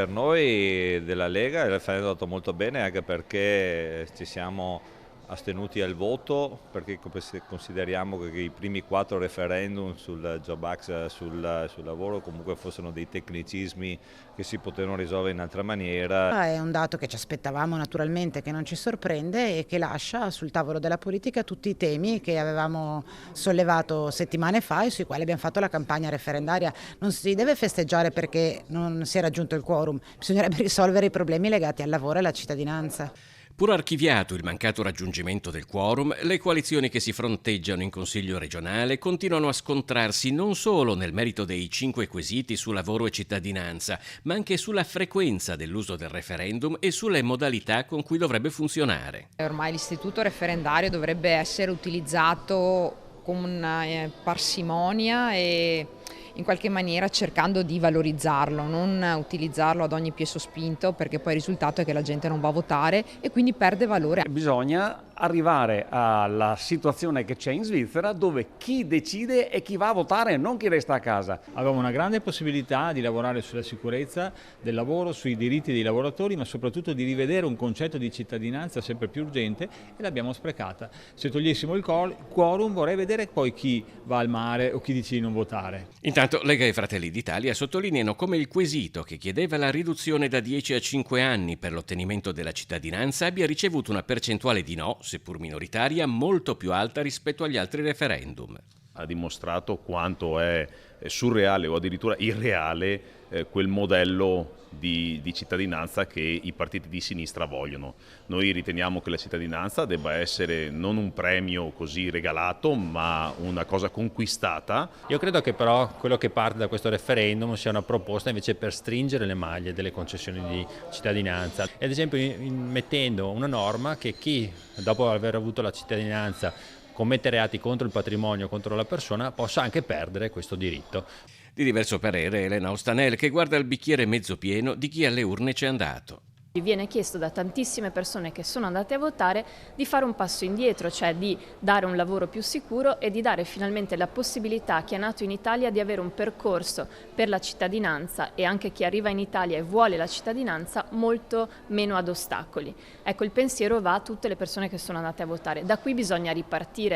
Per noi della Lega il referendum è andato molto bene, anche perché ci siamo astenuti al voto, perché consideriamo che i primi 4 referendum sul Job Act, sul lavoro, comunque fossero dei tecnicismi che si potevano risolvere in altra maniera. È un dato che ci aspettavamo naturalmente, che non ci sorprende e che lascia sul tavolo della politica tutti i temi che avevamo sollevato settimane fa e sui quali abbiamo fatto la campagna referendaria. Non si deve festeggiare perché non si è raggiunto il quorum, bisognerebbe risolvere i problemi legati al lavoro e alla cittadinanza. Pur archiviato il mancato raggiungimento del quorum, le coalizioni che si fronteggiano in Consiglio regionale continuano a scontrarsi non solo nel merito dei 5 quesiti su lavoro e cittadinanza, ma anche sulla frequenza dell'uso del referendum e sulle modalità con cui dovrebbe funzionare. Ormai l'istituto referendario dovrebbe essere utilizzato con parsimonia e in qualche maniera cercando di valorizzarlo, non utilizzarlo ad ogni piè sospinto, perché poi il risultato è che la gente non va a votare e quindi perde valore. Bisogna arrivare alla situazione che c'è in Svizzera, dove chi decide è chi va a votare, non chi resta a casa. Avevamo una grande possibilità di lavorare sulla sicurezza del lavoro, sui diritti dei lavoratori, ma soprattutto di rivedere un concetto di cittadinanza sempre più urgente, e l'abbiamo sprecata. Se togliessimo il quorum, vorrei vedere poi chi va al mare o chi decide di non votare. Intanto Lega e Fratelli d'Italia sottolineano come il quesito che chiedeva la riduzione da 10 a 5 anni per l'ottenimento della cittadinanza abbia ricevuto una percentuale di no, seppur minoritaria, molto più alta rispetto agli altri referendum. Ha dimostrato quanto è surreale o addirittura irreale quel modello di cittadinanza che i partiti di sinistra vogliono. Noi riteniamo che la cittadinanza debba essere non un premio così regalato, ma una cosa conquistata. Io credo che però quello che parte da questo referendum sia una proposta invece per stringere le maglie delle concessioni di cittadinanza. Ad esempio mettendo una norma che chi dopo aver avuto la cittadinanza commette reati contro il patrimonio, contro la persona, possa anche perdere questo diritto. Di diverso parere Elena Ostanel, che guarda il bicchiere mezzo pieno di chi alle urne c'è andato. Viene chiesto da tantissime persone che sono andate a votare di fare un passo indietro, cioè di dare un lavoro più sicuro e di dare finalmente la possibilità a chi è nato in Italia di avere un percorso per la cittadinanza, e anche chi arriva in Italia e vuole la cittadinanza, molto meno ad ostacoli. Ecco, il pensiero va a tutte le persone che sono andate a votare. Da qui bisogna ripartire.